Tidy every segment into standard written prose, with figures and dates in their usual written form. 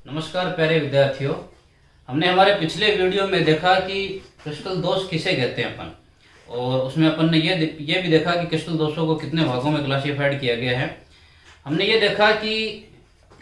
नमस्कार प्यारे विद्यार्थियों। हमने हमारे पिछले वीडियो में देखा कि क्रिस्टल दोष किसे कहते हैं अपन, और उसमें अपन ने ये भी देखा कि क्रिस्टल दोषों को कितने भागों में क्लासिफाइड किया गया है। हमने ये देखा कि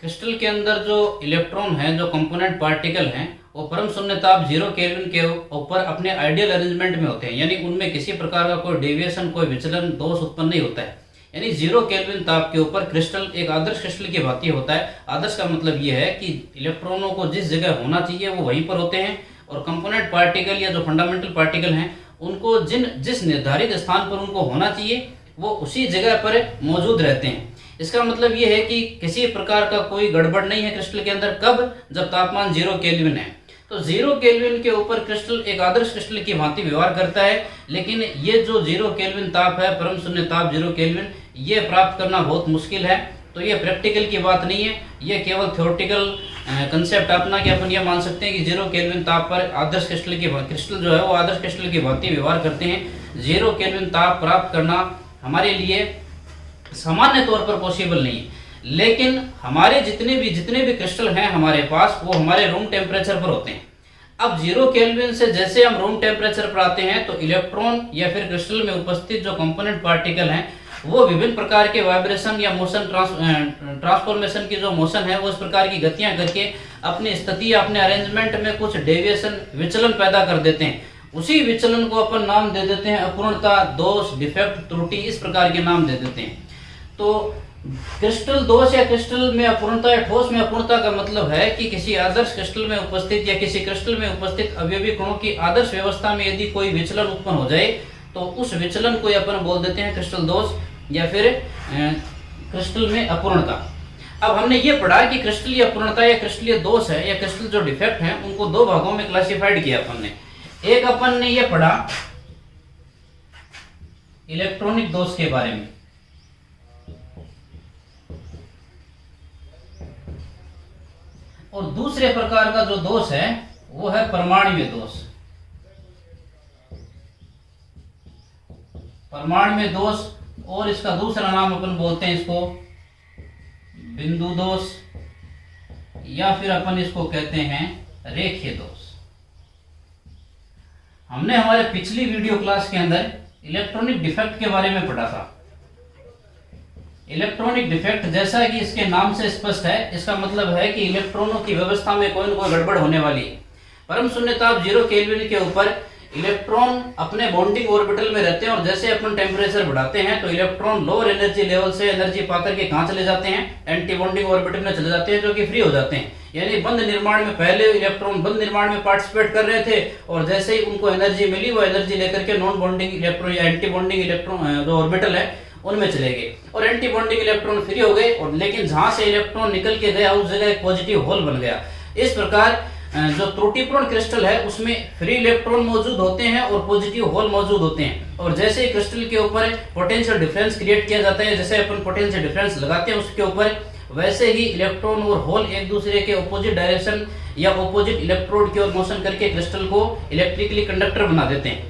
क्रिस्टल के अंदर जो इलेक्ट्रॉन हैं, जो कंपोनेंट पार्टिकल हैं, वो परम शून्य ताप 0 केल्विन के ऊपर अपने आइडियल अरेंजमेंट में होते हैं, यानी उनमें किसी प्रकार का कोई डेविएशन, कोई विचलन, दोष उत्पन्न नहीं होता है। यानी 0 केल्विन ताप के ऊपर क्रिस्टल एक आदर्श क्रिस्टल की भांति होता है। आदर्श का मतलब यह है कि इलेक्ट्रॉनों को जिस जगह होना चाहिए वो वहीं पर होते हैं, और कंपोनेंट पार्टिकल या जो फंडामेंटल पार्टिकल हैं उनको जिस निर्धारित स्थान पर उनको होना चाहिए वो उसी जगह पर मौजूद रहते हैं। इसका मतलब ये है कि किसी प्रकार का कोई गड़बड़ नहीं है क्रिस्टल के अंदर। कब? जब तापमान 0 केल्विन है। तो 0 केल्विन के ऊपर क्रिस्टल एक आदर्श क्रिस्टल की भांति व्यवहार करता है। लेकिन ये जो 0 केल्विन ताप है, परम शून्य ताप 0 केल्विन, ये प्राप्त करना बहुत मुश्किल है। तो ये प्रैक्टिकल की बात नहीं है, ये केवल थ्योरेटिकल कंसेप्ट अपना कि अपन ये मान सकते हैं कि 0 केल्विन ताप पर आदर्श क्रिस्टल जो है वो आदर्श क्रिस्टल की भांति व्यवहार करते हैं। 0 केल्विन ताप प्राप्त करना हमारे लिए सामान्य तौर पर पॉसिबल नहीं है। लेकिन हमारे जितने भी क्रिस्टल हैं हमारे पास, वो हमारे रूम टेम्परेचर पर होते हैं। अब 0 केल्विन से जैसे हम रूम टेम्परेचर पर आते हैं तो इलेक्ट्रॉन या फिर क्रिस्टल में उपस्थित जो कंपोनेंट पार्टिकल हैं वो विभिन्न प्रकार के वाइब्रेशन या मोशन ट्रांसफॉर्मेशन की जो मोशन है वो इस प्रकार की गतियां करके अपनी स्थिति या अपने अरेंजमेंट में कुछ डेविएशन, विचलन पैदा कर देते हैं। उसी विचलन को अपन नाम दे देते हैं अपूर्णता, दोष, डिफेक्ट, त्रुटि, इस प्रकार के नाम दे देते हैं। तो क्रिस्टल दोष या क्रिस्टल में अपूर्णता या ठोस में अपूर्णता का मतलब है कि किसी आदर्श क्रिस्टल में उपस्थित या किसी क्रिस्टल में उपस्थित अवयवी कणों की आदर्श व्यवस्था में यदि कोई विचलन उत्पन्न हो जाए तो उस विचलन को अपन बोल देते हैं क्रिस्टल दोष या फिर क्रिस्टल में अपूर्णता। अब हमने ये पढ़ा कि क्रिस्टलीय अपूर्णता या क्रिस्टलीय दोष है या क्रिस्टल जो डिफेक्ट है उनको दो भागों में क्लासिफाइड किया अपन ने। एक अपन ने ये पढ़ा इलेक्ट्रॉनिक दोष के बारे में, और दूसरे प्रकार का जो दोष है वो है परमाणुीय दोष। परमाणुीय दोष, और इसका दूसरा नाम अपन बोलते हैं इसको बिंदु दोष, या फिर अपन इसको कहते हैं रेखीय दोष। हमने हमारे पिछली वीडियो क्लास के अंदर इलेक्ट्रॉनिक डिफेक्ट के बारे में पढ़ा था। इलेक्ट्रॉनिक डिफेक्ट जैसा कि इसके नाम से स्पष्ट है, इसका मतलब है कि इलेक्ट्रॉनों की व्यवस्था में कोई न कोई गड़बड़ होने वाली है। परम शून्य ताप 0 केल्विन के ऊपर इलेक्ट्रॉन अपने बॉन्डिंग ऑर्बिटल में रहते हैं, और जैसे अपन टेम्परेचर बढ़ाते हैं तो इलेक्ट्रॉन लोअर एनर्जी लेवल से एनर्जी पाकर के कहां चले जाते हैं? एंटी बॉन्डिंग ऑर्बिटल में चले जाते हैं, जो कि फ्री हो जाते हैं। यानी बंद निर्माण में पहले इलेक्ट्रॉन बंद निर्माण में पार्टिसिपेट कर रहे थे, और जैसे ही उनको एनर्जी मिली वो एनर्जी लेकर के नॉन बॉन्डिंग इलेक्ट्रॉन या एंटी बॉन्डिंग इलेक्ट्रॉन जो ऑर्बिटल है उनमें चले गए, और एंटी बॉन्डिंग इलेक्ट्रॉन फ्री हो गए। और लेकिन जहां से इलेक्ट्रॉन निकल के गया उस जगह एक पॉजिटिव होल बन गया। इस प्रकार जो त्रुटिपूर्ण क्रिस्टल है उसमें फ्री इलेक्ट्रॉन मौजूद होते हैं और पॉजिटिव होल मौजूद होते हैं। और जैसे ही क्रिस्टल के ऊपर पोटेंशियल डिफरेंस क्रिएट किया जाता है, जैसे अपन पोटेंशियल डिफरेंस लगाते हैं उसके ऊपर, वैसे ही इलेक्ट्रॉन और होल एक दूसरे के ऑपोजिट डायरेक्शन या ऑपोजिट इलेक्ट्रोड की ओर मोशन करके क्रिस्टल को इलेक्ट्रिकली कंडक्टर बना देते हैं।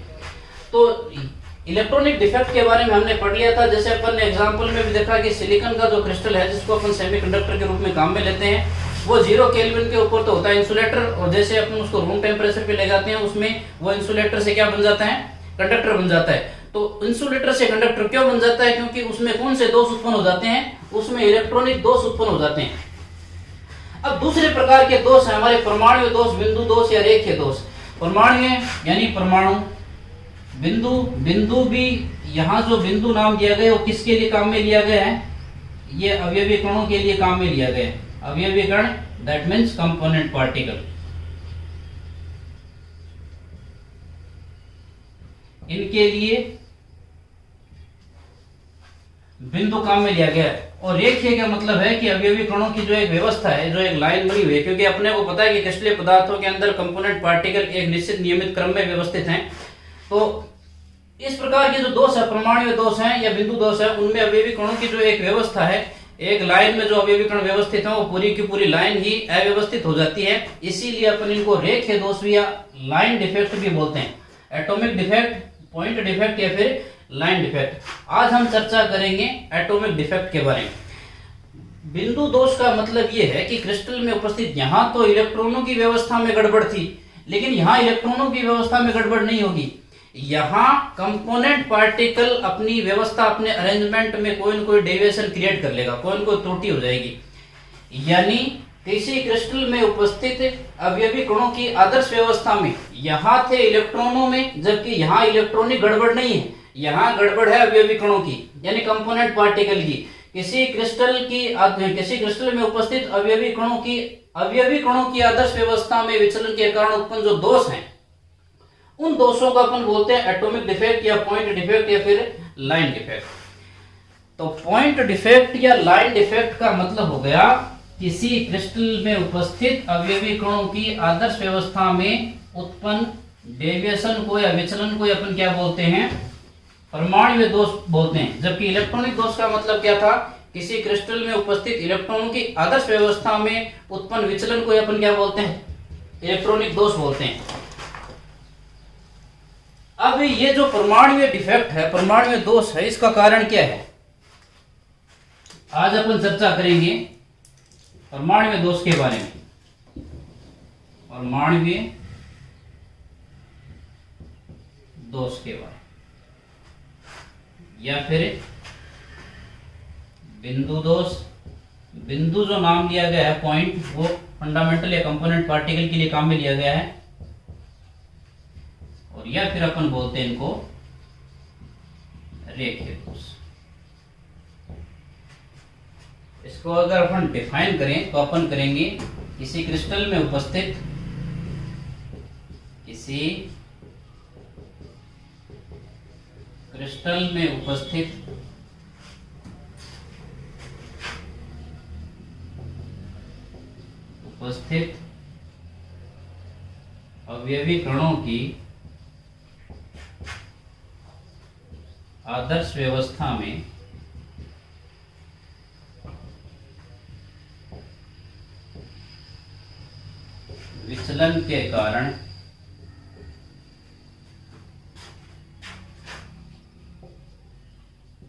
तो इलेक्ट्रॉनिक डिफेक्ट के बारे में हमने पढ़ लिया था। जैसे अपन ने एग्जांपल में भी देखा कि सिलिकॉन का जो क्रिस्टल है जिसको अपन सेमीकंडक्टर के रूप में काम में लेते हैं, वो 0 केल्विन के ऊपर तो होता है इंसुलेटर, और जैसे अपन उसको रूम टेम्परेचर पे ले जाते हैं उसमें वो इंसुलेटर से क्या बन जाता है? कंडक्टर बन जाता है। तो इंसुलेटर से कंडक्टर क्यों बन जाता है? क्योंकि उसमें कौन से दोष उत्पन्न हो जाते हैं? उसमें इलेक्ट्रॉनिक दोष उत्पन्न हो जाते हैं। अब दूसरे प्रकार के दोष है हमारे परमाणु दोष, बिंदु दोष या रेखीय दोष। परमाणु यानी परमाणु, बिंदु भी यहाँ जो बिंदु नाम दिया गया वो किसके लिए काम में लिया गया है? ये अवयवी कणों के लिए काम में लिया गया है। अवयवी कण दैट मीन्स कंपोनेंट पार्टिकल, इनके लिए बिंदु काम में लिया गया है। और रेखीय का मतलब है कि अवयवी कणों की जो एक व्यवस्था है, जो एक लाइन बनी हुई है, क्योंकि अपने को पता है कि क्रिस्टलीय पदार्थों के अंदर कंपोनेंट पार्टिकल एक निश्चित नियमित क्रम में व्यवस्थित हैं। तो इस प्रकार के जो दोष है, परमाणुीय दोष हैं या बिंदु दोष है, उनमें अवयवी कणों की जो एक व्यवस्था है, एक लाइन में जो अवयवी कण व्यवस्थित है वो पूरी की पूरी लाइन ही अव्यवस्थित हो जाती है। इसीलिए अपन इनको रेखीय दोष भी या लाइन डिफेक्ट भी बोलते हैं। एटॉमिक डिफेक्ट, पॉइंट डिफेक्ट या फिर लाइन डिफेक्ट। आज हम चर्चा करेंगे एटॉमिक डिफेक्ट के बारे में। बिंदु दोष का मतलब ये है कि क्रिस्टल में उपस्थित यहां तो इलेक्ट्रॉनों की व्यवस्था में गड़बड़ थी, लेकिन यहां इलेक्ट्रॉनों की व्यवस्था में गड़बड़ नहीं होगी। यहां कंपोनेंट पार्टिकल अपनी व्यवस्था, अपने अरेंजमेंट में कोई न कोई डेविएशन क्रिएट कर लेगा, कोई न कोई त्रुटि हो जाएगी। यानी किसी क्रिस्टल में उपस्थित अवयवी कणों की आदर्श व्यवस्था में यहां थे इलेक्ट्रॉनों में, जबकि यहां इलेक्ट्रॉनिक गड़बड़ नहीं है, यहां गड़बड़ है अवयवी कणों की, यानी कंपोनेंट पार्टिकल की। किसी क्रिस्टल में उपस्थित अवयवी कणों की आदर्श व्यवस्था में विचलन के कारण उत्पन्न जो दोष हैं, उन दोषों को अपन बोलते हैं एटॉमिक डिफेक्ट या पॉइंट डिफेक्ट या फिर लाइन डिफेक्ट। तो पॉइंट डिफेक्ट या लाइन डिफेक्ट का मतलब हो गया किसी क्रिस्टल में उपस्थित अवयवी कणों की आदर्श व्यवस्था में उत्पन्न डेविएशन को या विचलन को अपन क्या बोलते हैं, परमाणु दोष बोलते हैं। जबकि इलेक्ट्रॉनिक दोष का मतलब क्या था, किसी क्रिस्टल में उपस्थित इलेक्ट्रॉनों की आदर्श व्यवस्था में उत्पन्न विचलन को अपन क्या बोलते हैं, इलेक्ट्रॉनिक दोष बोलते हैं। अब ये जो परमाणु डिफेक्ट है, परमाणु दोष है, इसका कारण क्या है, आज अपन चर्चा करेंगे परमाणु दोष के बारे में। परमाणु दोष के बारे या फिर बिंदु दोष। बिंदु जो नाम लिया गया है, पॉइंट, वो फंडामेंटल या कंपोनेंट पार्टिकल के लिए काम में लिया गया है, और या फिर अपन बोलते हैं इनको रेखीय दोष। इसको अगर अपन डिफाइन करें तो अपन करेंगे किसी क्रिस्टल में उपस्थित अवयवी कणों की आदर्श व्यवस्था में विचलन के कारण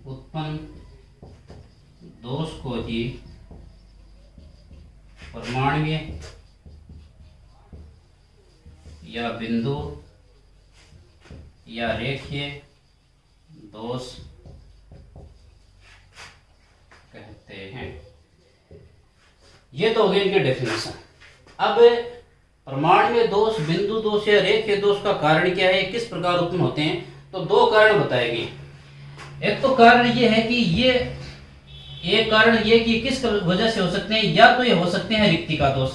उत्पन्न दोष को ही परमाणुीय या बिंदु या रेखीय दोष कहते हैं। ये तो हो गई इनकी डेफिनेशन। अब परमाणु दोष, बिंदु दोष या रेखीय दोष का कारण क्या है, किस प्रकार उत्पन्न होते हैं, तो दो कारण बताए गए। एक तो कारण ये है कि एक कारण ये कि किस वजह से हो सकते हैं, या तो ये हो सकते हैं रिक्तिका दोष,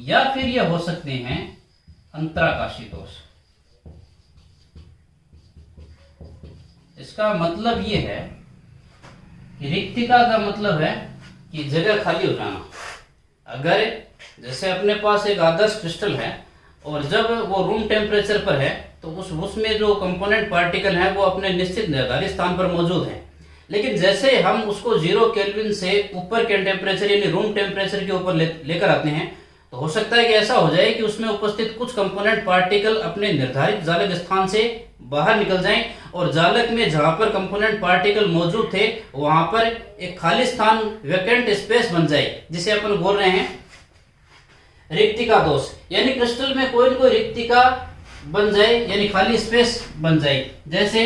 या फिर ये हो सकते हैं अंतराकाशी दोष। इसका मतलब ये है कि रिक्तिका का मतलब है कि जगह खाली हो जाना। अगर जैसे अपने पास एक आदर्श क्रिस्टल है और जब वो रूम टेम्परेचर पर है तो उसमें जो कंपोनेंट पार्टिकल हैं वो अपने निश्चित निर्धारित स्थान पर मौजूद हैं, लेकिन जैसे हम उसको 0 केल्विन से ऊपर के टेम्परेचर यानी रूम टेम्परेचर के ऊपर लेकर आते हैं, तो हो सकता है कि ऐसा हो जाए कि उसमें उपस्थित कुछ कंपोनेंट पार्टिकल अपने निर्धारित जालक स्थान से बाहर निकल जाएं और जालक में जहां पर कंपोनेंट पार्टिकल मौजूद थे वहां पर एक खाली स्थान, वैकेंट स्पेस बन जाए, जिसे अपन बोल रहे हैं रिक्तिका दोष। यानी क्रिस्टल में कोई न कोई रिक्तिका बन जाए, यानी खाली स्पेस बन जाए। जैसे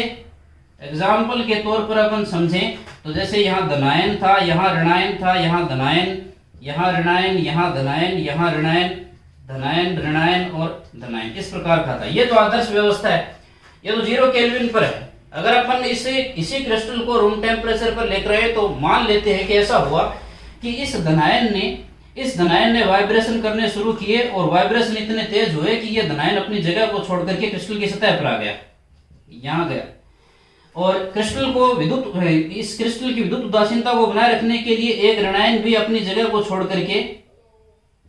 एग्जाम्पल के तौर पर अपन समझें तो जैसे यहाँ धनायन था, यहाँ ऋणायन था, यहाँ धनायन, यहाँ ऋणायन, यहाँ धनायन, यहाँ ऋणायन, धनायन, ऋणायन और धनायन, इस प्रकार का था। ये तो आदर्श व्यवस्था है, ये तो 0 केल्विन पर है। अगर अपन इसी क्रिस्टल को रूम टेम्परेचर पर लेकर आए तो मान लेते हैं कि ऐसा हुआ कि इस धनायन ने वाइब्रेशन करने शुरू किए और वाइब्रेशन इतने तेज हुए कि ये धनायन अपनी जगह को छोड़ करके क्रिस्टल की सतह पर आ गया, यहाँ गया, और इस क्रिस्टल की विद्युत उदासीनता को बनाए रखने के लिए एक ऋणायन भी अपनी जगह को छोड़ करके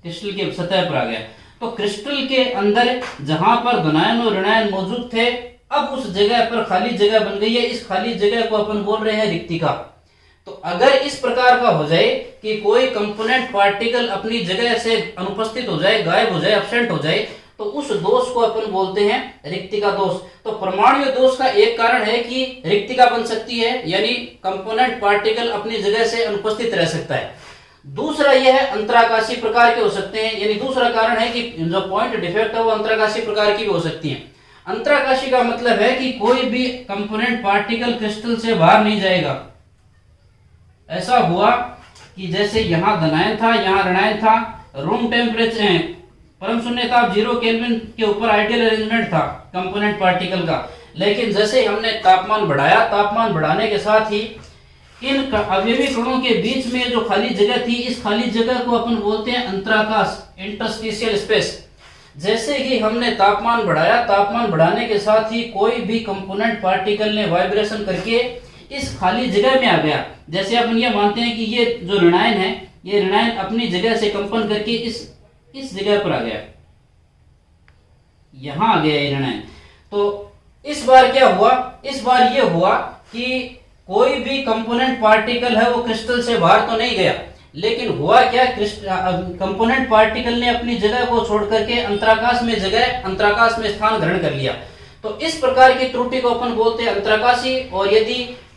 क्रिस्टल की सतह पर आ गया। तो क्रिस्टल के अंदर जहां पर धनायन और ऋणायन मौजूद थे, अब उस जगह पर खाली जगह बन गई है। इस खाली जगह को अपन बोल रहे हैं रिक्तिका। तो अगर इस प्रकार का हो जाए कि कोई कंपोनेंट पार्टिकल अपनी जगह से अनुपस्थित हो जाए, गायब हो जाए, एब्सेंट हो जाए, तो उस दोष को अपन बोलते हैं रिक्तिका दोष। तो परमाणु दोष का एक कारण है कि रिक्तिका बन सकती है, यानी कंपोनेंट पार्टिकल अपनी जगह से अनुपस्थित रह सकता है। दूसरा यह है अंतराकाशी प्रकार के हो सकते हैं, यानी दूसरा कारण है कि जो पॉइंट डिफेक्ट है वो अंतराकाशी प्रकार की भी हो सकती है। अंतराकाशी का मतलब है कि कोई भी कंपोनेंट पार्टिकल क्रिस्टल से बाहर नहीं जाएगा। ऐसा हुआ कि जैसे यहाँ धनायन था, यहाँ ऋणायन था, रूम टेम्परेचर परम शून्य ताप 0 केल्विन के ऊपर आइडियल अरेंजमेंट था कंपोनेंट पार्टिकल का, लेकिन जैसे हमने तापमान बढ़ाया, तापमान बढ़ाने के साथ ही इन अवयवी कणों के बीच में जो खाली जगह थी, इस खाली जगह को अपन बोलते हैं अंतराकाश, इंटरस्टिशियल स्पेस। जैसे ही हमने तापमान बढ़ाया, तापमान बढ़ाने के साथ ही कोई भी कंपोनेंट पार्टिकल ने वाइब्रेशन करके इस खाली जगह में आ गया। जैसे अपन ये मानते हैं कि ये जो ऋणायन है, ये ऋणायन अपनी जगह से कंपन करके इस जगह पर आ गया, यहां आ गया ये ऋणायन। तो इस बार क्या हुआ, इस बार ये हुआ कि कोई भी कंपोनेंट पार्टिकल है वो क्रिस्टल से बाहर तो नहीं गया, लेकिन हुआ क्या, कंपोनेंट पार्टिकल ने अपनी जगह को छोड़ करके अंतराकाश में अंतराकाश में स्थान ग्रहण कर लिया। तो इस प्रकार की त्रुटि को अपन बोलते हैं अंतराकाशी। और यदि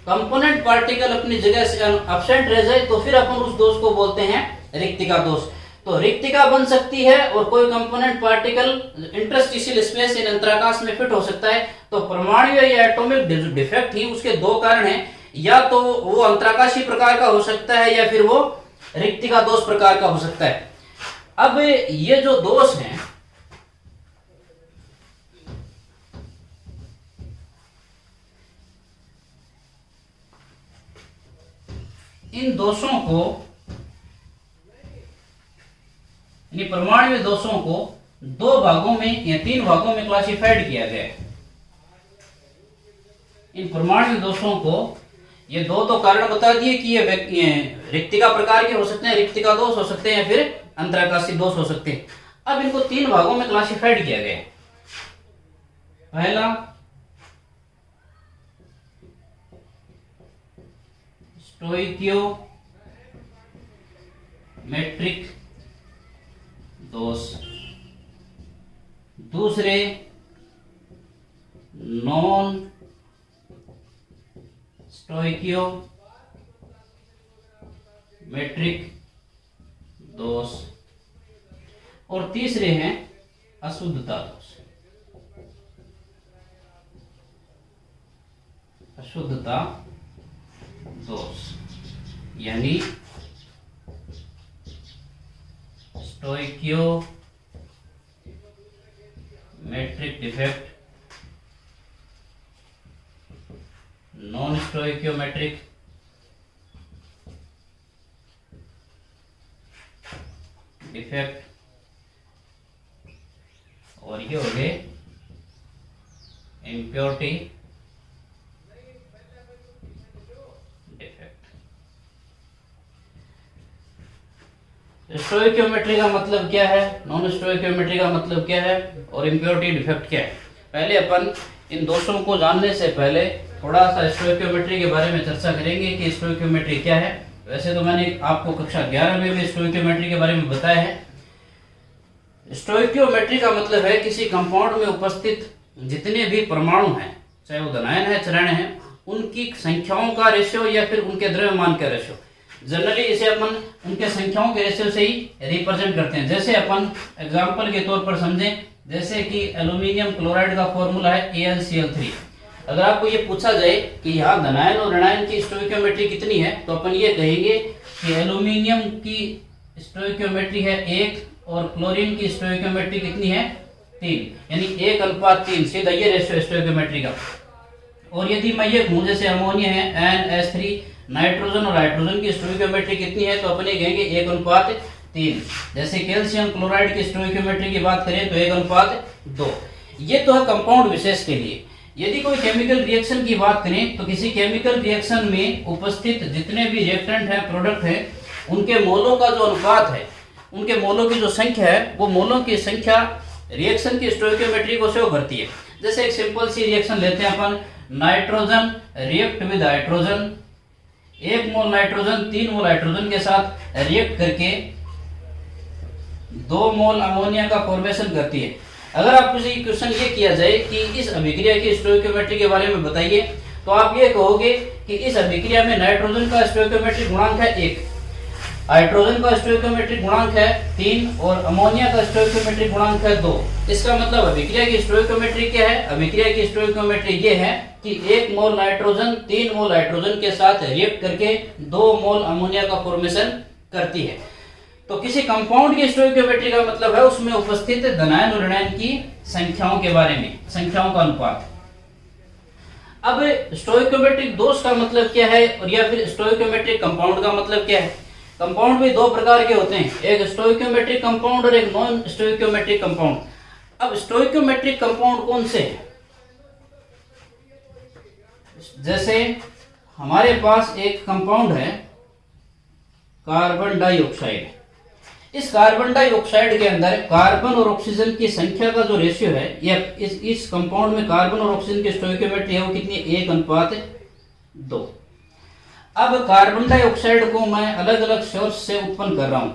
कंपोनेंट पार्टिकल अपनी जगह से एब्सेंट रह जाए तो फिर अपन उस दोष को बोलते हैं रिक्तिका दोष। तो रिक्तिका बन सकती है और कोई कंपोनेंट पार्टिकल इंटरस्टिशियल स्पेस इन अंतराकाश में फिट हो सकता है। तो परमाणु या एटॉमिक डिफेक्ट ही उसके दो कारण हैं, या तो वो अंतराकाशी प्रकार का हो सकता है या फिर वो रिक्तिका दोष प्रकार का हो सकता है। अब ये जो दोष हैं, इन दोषों को, यानी परमाणु दोषों को दो भागों में या तीन भागों में क्लासिफाइड किया गया है। इन परमाणु दोषों को ये दो तो कारण बता दिए कि ये रिक्तिका प्रकार के हो सकते हैं, रिक्तिका दोष हो सकते हैं, फिर अंतराकाशी दोष हो सकते हैं। अब इनको तीन भागों में क्लासिफाइड किया गया है। पहला स्टोइकियोमेट्रिक दोष, दूसरे नॉन स्टोइकियोमेट्रिक दोष, और तीसरे हैं अशुद्धता दोष। अशुद्धता दोष यानी stoichiometric defect, non stoichiometric defect, और ये हो गए इम्प्योरिटी डिफेक्ट। स्टोइकियोमेट्री का मतलब क्या है, नॉन स्टोइकियोमेट्री का मतलब क्या है, और इम्प्योरिटी डिफेक्ट क्या है। पहले अपन इन दोषों को जानने से पहले थोड़ा सा स्टोइकियोमेट्री के बारे में चर्चा करेंगे कि स्टोइकियोमेट्री क्या है। वैसे तो मैंने आपको कक्षा 11 में भी स्टोइकियोमेट्री के बारे में बताया है। स्टोइकियोमेट्री का मतलब है किसी कंपाउंड में उपस्थित जितने भी परमाणु हैं, चाहे वो धनायन है चाहे है, उनकी संख्याओं का रेशियो या फिर उनके द्रव्यमान का रेशियो। जनरली इसे अपन उनके संख्याओं के रेशियो से ही रिप्रेजेंट करते हैं। जैसे अपन एग्जांपल के तौर पर समझें, जैसे कि एल्यूमिनियम क्लोराइड का फॉर्मूला है AlCl3। अगर आपको ये पूछा जाए कि यहाँ धनायन और ऋणायन की स्टोइकियोमेट्री कितनी है, तो अपन ये कहेंगे कि एल्यूमिनियम की स्टोइकियोमेट्री है 1 और क्लोरीन की स्टोइकियोमेट्री कितनी है 3, यानी 1:3। सीधा ये रेशियो स्टोइकियोमेट्री का। और यदि मैं ये कहूँ जैसे अमोनिया है NH3, नाइट्रोजन और हाइड्रोजन की स्टोइकियोमेट्री कितनी है, तो अपन ये कहेंगे 1:3। जैसे कैल्शियम क्लोराइड की स्टोइकियोमेट्री की बात करें तो 1:2। ये तो है कंपाउंड विशेष के लिए। यदि कोई केमिकल रिएक्शन की बात करें तो किसी केमिकल रिएक्शन में उपस्थित जितने भी रिएक्टेंट हैं, प्रोडक्ट हैं, उनके मोलों का जो अनुपात है, उनके मोलों की जो संख्या है, वो मोलों की संख्या रिएक्शन की स्टोइकियोमेट्री को शो करती है। जैसे एक सिंपल सी रिएक्शन लेते हैं अपन, nitrogen react with hydrogen, 1 mole nitrogen 3 mole hydrogen के साथ रिएक्ट करके 2 मोल अमोनिया का फॉर्मेशन करती है। अगर आपको ये क्वेश्चन ये किया जाए कि इस अभिक्रिया की स्टोइकियोमेट्री के बारे में बताइए, तो आप ये कहोगे कि इस अभिक्रिया में नाइट्रोजन का स्टोइकियोमेट्रिक गुणांक है 1, हाइड्रोजन का स्टोइकियोमेट्रिक गुणांक है 3 और अमोनिया का स्टोइकियोमेट्रिक गुणांक है 2। इसका मतलब अभिक्रिया की स्टोइकियोमेट्री क्या है? अभिक्रिया की स्टोइकियोमेट्री ये है कि 1 मोल नाइट्रोजन 3 मोल हाइड्रोजन के साथ रिएक्ट करके 2 मोल अमोनिया का फॉर्मेशन करती है। तो किसी कंपाउंड की स्टोइकियोमेट्री का मतलब है उसमें उपस्थित धनायन और ऋणायन की संख्याओं के बारे में, संख्याओं का अनुपात। अब स्टोइकियोमेट्रिक दोष का मतलब क्या है और या फिर स्टोइकियोमेट्रिक कंपाउंड का मतलब क्या है? कंपाउंड भी 2 प्रकार के होते हैं, एक स्टोइकियोमेट्रिक कंपाउंड और एक नॉन स्टोइकियोमेट्रिक कंपाउंड। अब स्टोइकियोमेट्रिक कंपाउंड कौन से हैं? जैसे हमारे पास एक कंपाउंड है कार्बन डाइऑक्साइड। इस कार्बन डाइऑक्साइड के अंदर कार्बन और ऑक्सीजन की संख्या का जो रेशियो है, या इस कंपाउंड में कार्बन और ऑक्सीजन की स्टोइकियोमेट्री है वो कितनी? 1:2। अब कार्बन डाइऑक्साइड को मैं अलग अलग सोर्स से उत्पन्न कर रहा हूं।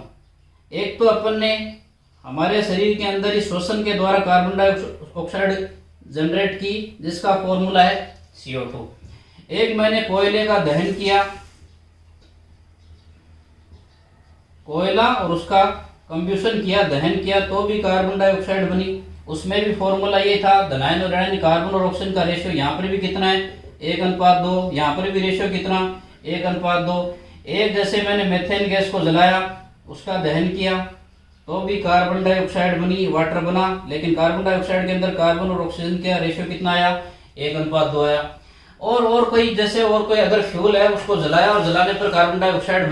एक तो अपन ने हमारे शरीर के अंदर इस श्वसन के द्वारा कार्बन डाइऑक्साइड जनरेट की, जिसका फॉर्मूला है CO2। एक मैंने कोयले का दहन किया, कोयला और उसका कंब्यूशन किया, दहन किया, तो भी कार्बन डाइऑक्साइड बनी। उसमें भी फॉर्मूला ये था धनायन और ऋणायन कार्बन और ऑक्सीजन का रेशियो यहाँ पर भी कितना है? 1:2। यहाँ पर भी रेशियो कितना? 1:2। एक जैसे मैंने मेथेन गैस को जलाया, उसका दहन किया, तो भी कार्बन डाइऑक्साइड बनी, वाटर बना, लेकिन कार्बन डाइऑक्साइड के अंदर कार्बन और ऑक्सीजन का रेशियो कितना आया? 1:2 आया। और कोई जैसे और कोई अगर फ्यूल है उसको जलाया और जलाने पर कार्बन डाइऑक्साइड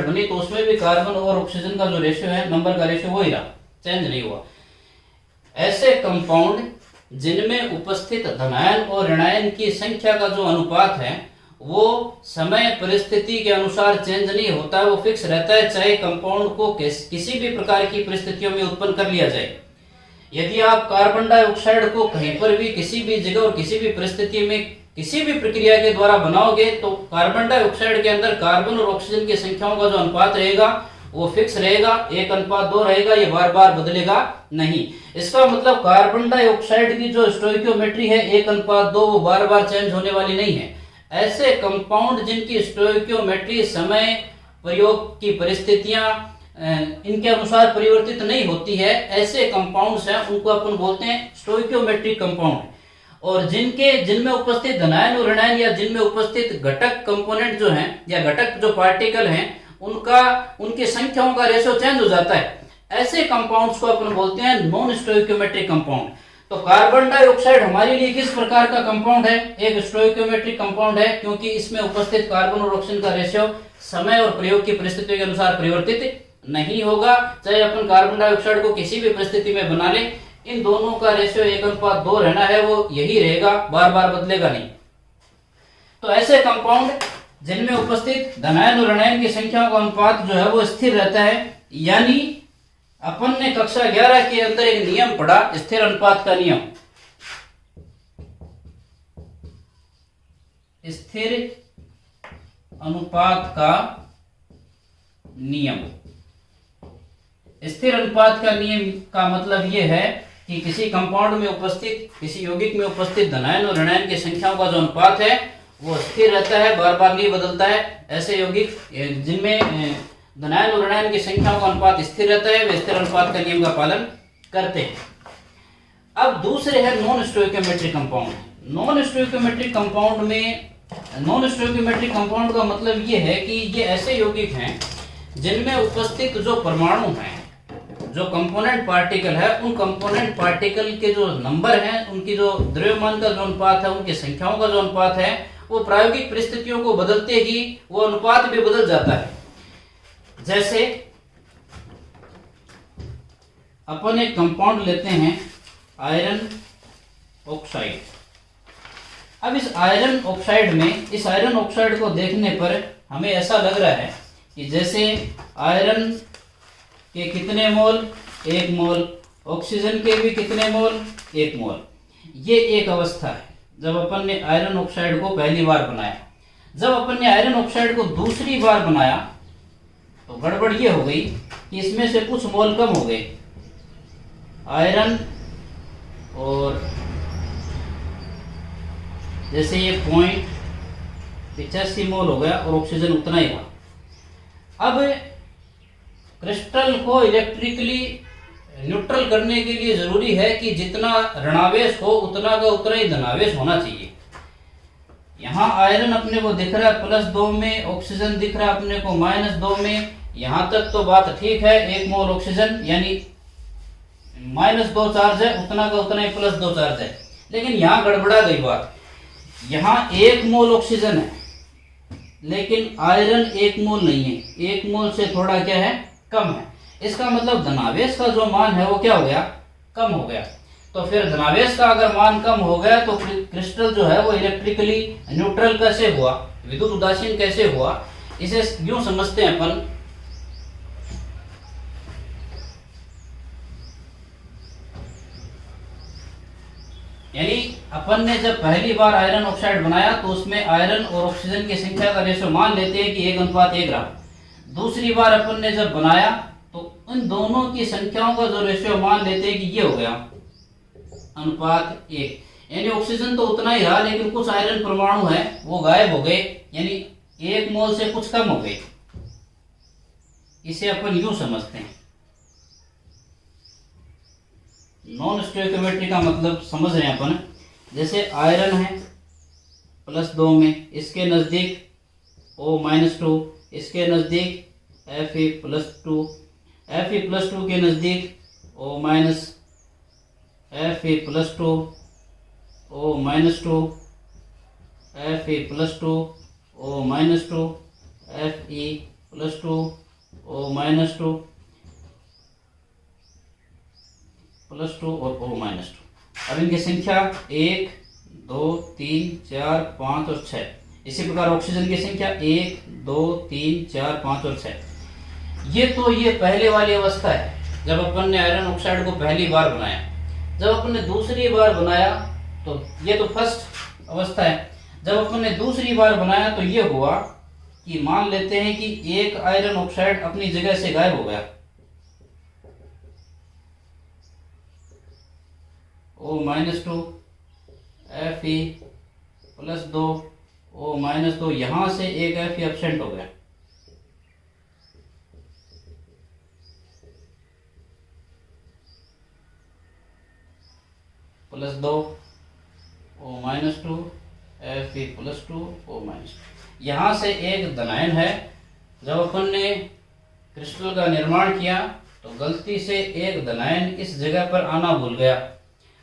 बनी, तो उसमें भी कार्बन और ऑक्सीजन का जो रेशियो है, नंबर का रेशियो वही रहा, चेंज नहीं हुआ। ऐसे कंपाउंड जिनमें उपस्थित धनायन और ऋणायन की संख्या का जो अनुपात है वो समय परिस्थिति के अनुसार चेंज नहीं होता, वो फिक्स रहता है, चाहे कंपाउंड को किसी भी प्रकार की परिस्थितियों में उत्पन्न कर लिया जाए। यदि आप कार्बन डाइऑक्साइड को कहीं पर भी किसी भी जगह और किसी भी परिस्थिति में किसी भी प्रक्रिया के द्वारा बनाओगे, तो कार्बन डाइऑक्साइड के अंदर कार्बन और ऑक्सीजन की संख्याओं का जो अनुपात रहेगा वो फिक्स रहेगा, 1:2 रहेगा, ये बार बार बदलेगा नहीं। इसका मतलब कार्बन डाइऑक्साइड की जो स्टोइकियोमेट्री है 1:2, वो बार बार चेंज होने वाली नहीं है। ऐसे कंपाउंड जिनकी स्टोइकियोमेट्री समय, प्रयोग की परिस्थितियां इनके अनुसार परिवर्तित नहीं होती है, ऐसे कंपाउंड्स हैं, उनको अपन बोलते हैं स्टोइकियोमेट्रिक कंपाउंड। और जिनमें उपस्थित धनायन और ऋणायन या जिनमें उपस्थित घटक कंपोनेंट जो हैं या घटक जो पार्टिकल हैं, उनकी संख्याओं का रेशियो चेंज हो जाता है, ऐसे कंपाउंड्स को अपन बोलते हैं नॉन स्टोइकियोमेट्रिक कंपाउंड। तो कार्बन डाइऑक्साइड हमारे लिए किस प्रकार का कंपाउंड है? एक स्टोइकियोमेट्रिक कंपाउंड है, क्योंकि इसमें उपस्थित कार्बन और ऑक्सीजन का रेशियो समय और प्रयोग की परिस्थितियों के अनुसार परिवर्तित नहीं होगा। चाहे अपन कार्बन डाइऑक्साइड को किसी भी परिस्थिति में बना ले, इन दोनों का रेशियो 1:2 रहना है, वो यही रहेगा, बार बार बदलेगा नहीं। तो ऐसे कंपाउंड जिनमें उपस्थित धनायन और ऋणायन की संख्याओं का अनुपात जो है वो स्थिर रहता है, यानी अपन ने कक्षा 11 के अंदर एक नियम पढ़ा, स्थिर अनुपात का नियम। स्थिर अनुपात का नियम। स्थिर अनुपात का नियम का मतलब यह है कि किसी कंपाउंड में उपस्थित, किसी यौगिक में उपस्थित धनायन और ऋणायन की संख्याओं का जो अनुपात है वो स्थिर रहता है, बार बार नहीं बदलता है। ऐसे यौगिक जिनमें धनायन और ऋणायन की संख्याओं का अनुपात स्थिर रहता है, वे स्थिर अनुपात का नियम का पालन करते हैं। अब दूसरे है non stoichiometric compound. Non stoichiometric compound का मतलब ये है कि ये ऐसे यौगिक हैं जिनमें उपस्थित जो परमाणु हैं, जो कंपोनेंट पार्टिकल है, उन कंपोनेंट पार्टिकल के जो नंबर हैं, उनकी जो द्रव्यमान का जो अनुपात है, उनकी संख्याओं का जो अनुपात है, वो प्रायोगिक परिस्थितियों को बदलते ही वो अनुपात भी बदल जाता है। जैसे अपन एक कंपाउंड लेते हैं आयरन ऑक्साइड। अब इस आयरन ऑक्साइड को देखने पर हमें ऐसा लग रहा है कि जैसे आयरन के कितने मोल? 1 मोल। ऑक्सीजन के भी कितने मोल? 1 मोल। ये एक अवस्था है जब अपन ने आयरन ऑक्साइड को पहली बार बनाया। जब अपन ने आयरन ऑक्साइड को दूसरी बार बनाया तो गड़बड़ ये हो गई कि इसमें से कुछ मोल कम हो गए। आयरन और जैसे ये 0.85 मोल हो गया और ऑक्सीजन उतना ही रहा। अब क्रिस्टल को इलेक्ट्रिकली न्यूट्रल करने के लिए जरूरी है कि जितना ऋणावेश हो उतना का उतना ही धनावेश होना चाहिए। यहाँ आयरन अपने को दिख रहा है +2 में, ऑक्सीजन दिख रहा है अपने को -2 में। यहाँ तक तो बात ठीक है, 1 मोल ऑक्सीजन यानी -2 चार्ज है, उतना का उतना ही +2 चार्ज है। लेकिन यहाँ गड़बड़ा गई बात, यहाँ 1 मोल ऑक्सीजन है लेकिन आयरन 1 मोल नहीं है, 1 मोल से थोड़ा क्या है, कम है। इसका मतलब धनावेश का जो मान है वो क्या हो गया, कम हो गया। तो फिर धनावेश का अगर मान कम हो गया तो क्रिस्टल जो है वो इलेक्ट्रिकली न्यूट्रल कैसे हुआ, विद्युत उदासीन कैसे हुआ, इसे यूं समझते हैं अपन। यानी अपन ने जब पहली बार आयरन ऑक्साइड बनाया तो उसमें आयरन और ऑक्सीजन की संख्या का रेशो मान लेते हैं कि 1:1 रहा। दूसरी बार अपन ने जब बनाया तो उन दोनों की संख्याओं का जो रेशियो मान लेते हैं कि ये हो गया 1:1। यानी ऑक्सीजन तो उतना ही रहा लेकिन कुछ आयरन परमाणु है वो गायब हो गए, यानी 1 मोल से कुछ कम हो गए। इसे अपन यूं समझते हैं। नॉन स्टोइकियोमेट्री का मतलब समझ रहे हैं अपन। जैसे आयरन है +2 में, इसके नजदीक O-2, इसके नजदीक Fe+2, Fe+2 के नजदीक O-, Fe+2, O-2, Fe+2, O-2, Fe+2, O-2, +2 और O-2। अब इनकी संख्या 1, 2, 3, 4, 5 और 6। इसी प्रकार ऑक्सीजन की संख्या 1, 2, 3, 4, 5 और 6। ये पहले वाली अवस्था है जब अपन ने आयरन ऑक्साइड को पहली बार बनाया। जब अपन ने दूसरी बार बनाया तो ये तो फर्स्ट अवस्था है। जब अपन ने दूसरी बार बनाया तो ये हुआ कि मान लेते हैं कि एक आयरन ऑक्साइड अपनी जगह से गायब हो गया, O-2, Fe+2, O-2, यहां से एक Fe एब्सेंट हो गया। +2, O-2, Fe+2, O-2। यहां से एक धनायन है। जब अपन ने क्रिस्टल का निर्माण किया तो गलती से एक धनायन इस जगह पर आना भूल गया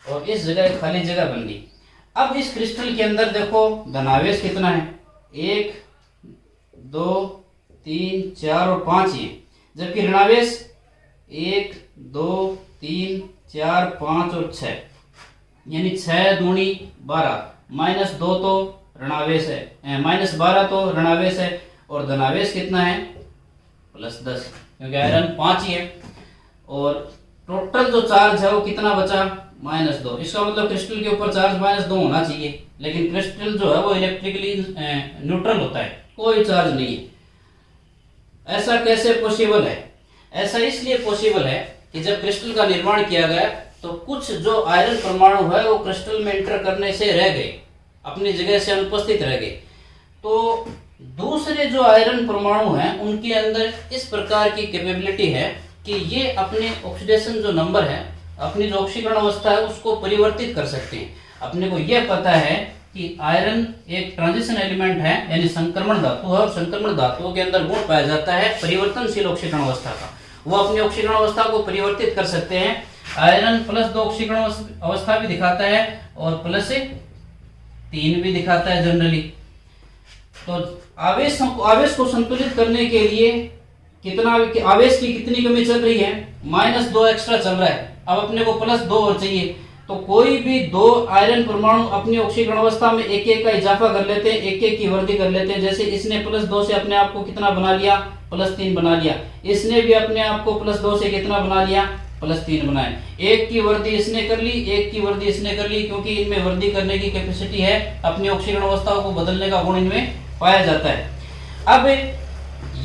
और इस जगह खाली जगह बन गई। अब इस क्रिस्टल के अंदर देखो धनावेश कितना है, 1, 2, 3, 4 और 5 ही है। जबकि ऋणावेश 1, 2, 3, 4, 5 और 6, यानी 6 दूनी 12, -2 तो ऋणावेश है, -12 तो ऋणावेश है और धनावेश कितना है +10, क्योंकि आयरन 5 ही है। और टोटल जो चार्ज है वो कितना बचा, -2। इसका मतलब क्रिस्टल के ऊपर चार्ज -2 होना चाहिए, लेकिन क्रिस्टल जो है वो इलेक्ट्रिकली न्यूट्रल होता है, कोई चार्ज नहीं है। ऐसा कैसे पॉसिबल है? ऐसा इसलिए पॉसिबल है कि जब क्रिस्टल का निर्माण किया गया तो कुछ जो आयरन परमाणु है वो क्रिस्टल में एंटर करने से रह गए, अपनी जगह से अनुपस्थित रह गए। तो दूसरे जो आयरन परमाणु हैं उनके अंदर इस प्रकार की कैपेबिलिटी है कि ये अपने ऑक्सीडेशन जो नंबर है, अपनी जो ऑक्सीकरण अवस्था है उसको परिवर्तित कर सकते हैं। अपने को यह पता है कि आयरन एक ट्रांजिशन एलिमेंट है, यानी संक्रमण धातु है, और संक्रमण धातुओं के अंदर गुण पाया जाता है परिवर्तनशील ऑक्सीकरण अवस्था का। वो अपनी ऑक्सीकरण अवस्था को परिवर्तित कर सकते हैं। आयरन +2 ऑक्सीकरण अवस्था भी दिखाता है और +3 भी दिखाता है जनरली। तो आवेश को संतुलित करने के लिए कितना आवेश की कितनी कमी चल रही है, -2 एक्स्ट्रा चल रहा है। अब अपने को +2 और चाहिए, तो कोई भी 2 आयरन परमाणु अपनी ऑक्सीकरण अवस्था में एक का इजाफा कर लेते हैं, एक की वृद्धि कर लेते हैं। जैसे इसने +2 से अपने आप को कितना बना लिया, +3 बना लिया। इसने भी अपने आप को +2 से कितना बना लिया, +3 बनाए। एक की वृद्धि इसने कर ली, एक की वृद्धि इसने कर ली, क्योंकि इनमें वृद्धि करने की कैपेसिटी है, अपनी ऑक्सीकरण अवस्था को बदलने का गुण इनमें पाया जाता है। अब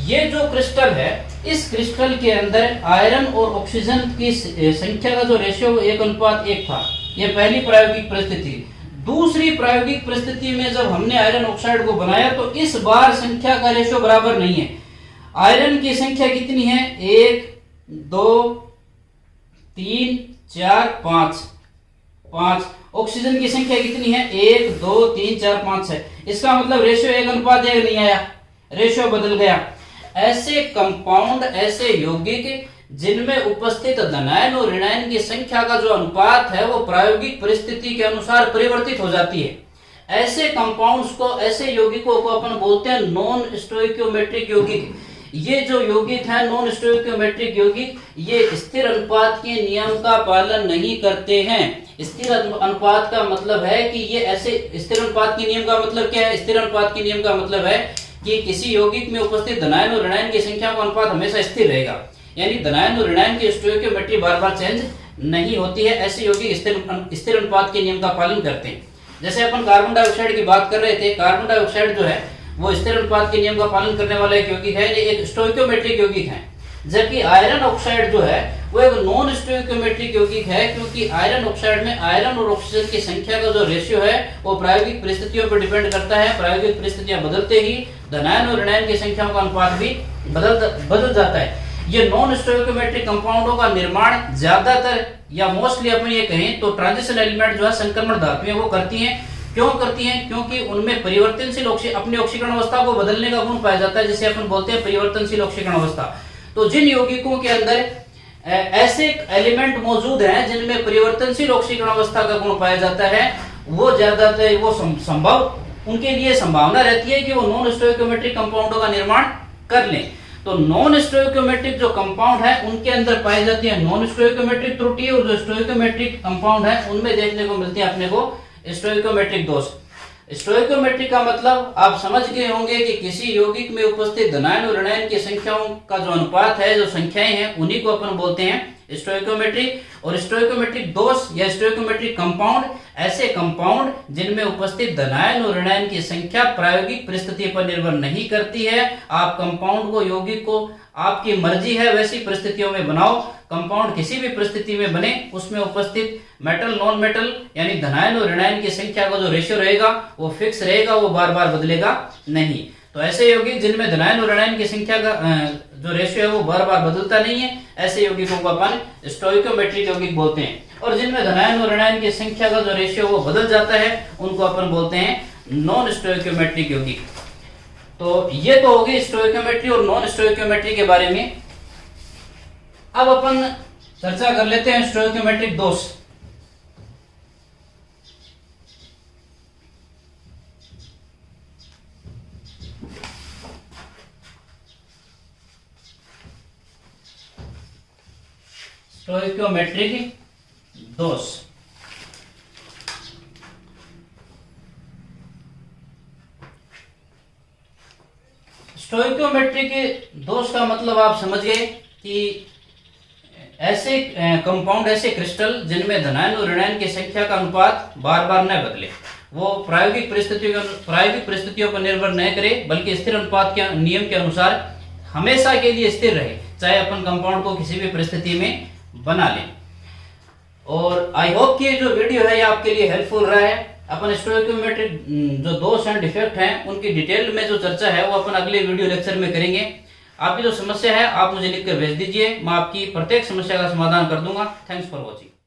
ये जो क्रिस्टल है, इस क्रिस्टल के अंदर आयरन और ऑक्सीजन की संख्या का जो रेशियो 1:1 था, ये पहली प्रायोगिक परिस्थिति। दूसरी प्रायोगिक परिस्थिति में जब हमने आयरन ऑक्साइड को बनाया तो इस बार संख्या का रेशियो बराबर नहीं है। आयरन की संख्या कितनी है? 1 2 3 4 5। ऑक्सीजन की संख्या कितनी है? 1 2 3 4 5 है। इसका मतलब रेशियो 1:1 नहीं आया, रेशियो बदल गया। ऐसे कंपाउंड, ऐसे यौगिक जिनमें उपस्थित धनायन और ऋणायन की संख्या का जो अनुपात है वो प्रायोगिक परिस्थिति के अनुसार परिवर्तित हो जाती है। ऐसे कंपाउंड्स को, ऐसे यौगिकों को अपन बोलते हैं नॉन स्टोइकियोमेट्रिक यौगिक। ये जो यौगिक है नॉन स्टोइकियोमेट्रिक यौगिक, ये स्थिर अनुपात के नियम का पालन नहीं करते हैं। स्थिर अनुपात का मतलब है कि ये ऐसे, स्थिर अनुपात के नियम का मतलब क्या है? स्थिर अनुपात के नियम का मतलब है कि किसी यौगिक में उपस्थित धनायन और ऋणायन की संख्या का अनुपात हमेशा स्थिर रहेगा, यानी धनायन और ऋणायन की स्टोइकियोमेट्री बार बार चेंज नहीं होती है। ऐसे यौगिक स्थिर अनुपात के नियम का पालन करते हैं। जैसे अपन कार्बन डाइऑक्साइड की बात कर रहे थे, कार्बन डाइऑक्साइड जो है वो स्थिर अनुपात के नियम का पालन करने वाला एक यौगिक है, ये एक स्टोइकियोमेट्रिक यौगिक है। जबकि आयरन ऑक्साइड जो है वो एक नॉन स्टोइकियोमेट्रिक यौगिक है, क्योंकि आयरन ऑक्साइड में आयरन और ऑक्सीजन की संख्या का जो रेशियो है वो प्रायोगिक परिस्थितियों पर डिपेंड करता है। प्रायोगिक परिस्थितियां बदलते ही धनायन और ऋणायन की संख्याओं का अनुपात भी बदल जाता है। ये नॉन स्टोइकियोमेट्रिक कंपाउंडों का निर्माण ज्यादातर या मोस्टली अपन ये कहें तो ट्रांजिशन एलिमेंट जो है संक्रमण धातुएं वो करती हैं। क्यों करती हैं? क्योंकि उनमें परिवर्तनशील अपनी ऑक्सीकरण अवस्था को बदलने का गुण पाया जाता है, जिसे अपन बोलते हैं परिवर्तनशील ऑक्सीकरण अवस्था। तो जिन यौगिकों के अंदर ऐसे एलिमेंट मौजूद हैं जिनमें परिवर्तनशील ऑक्सीकरण अवस्था का गुण पाया जाता है, वो ज्यादातर वो संभव, उनके लिए संभावना रहती है कि वो नॉन स्टोइकियोमेट्रिक कंपाउंडों का निर्माण कर लें। तो नॉन स्टोइकियोमेट्रिक जो कंपाउंड है उनके अंदर पाई जाती है नॉन स्टोइकियोमेट्रिक त्रुटि, और जो स्टोइकियोमेट्रिक कंपाउंड है उनमें देखने को मिलती है अपने को स्टोइकियोमेट्रिक दोष। स्टोइकियोमेट्रिक का मतलब आप समझ गए होंगे कि किसी यौगिक में उपस्थित धनायन और ऋणायन की संख्याओं का जो अनुपात है, जो संख्याएं हैं, उन्हीं को अपन बोलते हैं स्टोइकियोमेट्रिक। और स्टोइकियोमेट्रिक दोष या स्टोइकियोमेट्रिक कंपाउंड ऐसे कंपाउंड जिनमें उपस्थित धनायन और ऋणायन की संख्या प्रायोगिक परिस्थिति पर निर्भर नहीं करती है। आप कंपाउंड को, यौगिक को आपकी मर्जी है वैसी परिस्थितियों में बनाओ। कंपाउंड किसी भी परिस्थिति में बने, उसमें उपस्थित मेटल, नॉन मेटल यानी धनायन और ऋणायन की संख्या का जो रेशियो रहेगा वो फिक्स रहेगा, वो बार बार बदलेगा नहीं। तो ऐसे यौगिक जिनमें धनायन और ऋणायन की संख्या का जो रेशियो है वो बार बार बदलता नहीं है, ऐसे यौगिकों को अपन स्टोइकियोमेट्रिक यौगिक बोलते हैं। और जिनमें धनायन और ऋणायन की संख्या का जो रेशियो वो बदल जाता है उनको अपन बोलते हैं नॉन स्टोइकियोमेट्रिक यौगिक। तो ये तो होगी स्टोइकियोमेट्री और नॉन स्टोइकियोमेट्री के बारे में। अब अपन चर्चा कर लेते हैं स्टोइकियोमेट्रिक दोष। स्टोइकियोमेट्रिक दोष स्टोइकियोमेट्रिक दोष का मतलब आप समझ गए कि ऐसे कंपाउंड, ऐसे क्रिस्टल जिनमें धनायन और ऋणायन की संख्या का अनुपात बार बार न बदले, वो प्रायोगिक परिस्थितियों पर निर्भर न करे, बल्कि स्थिर अनुपात के नियम के अनुसार हमेशा के लिए स्थिर रहे, चाहे अपन कंपाउंड को किसी भी परिस्थिति में बना लें। और आई होप कि ये जो वीडियो है ये आपके लिए हेल्पफुल रहा है। अपन स्टोइकियोमेट्रिक जो दोष एंड डिफेक्ट हैं उनकी डिटेल में जो चर्चा है वो अपन अगले वीडियो लेक्चर में करेंगे। आपकी जो समस्या है आप मुझे लिखकर भेज दीजिए, मैं आपकी प्रत्येक समस्या का समाधान कर दूंगा। Thanks for watching.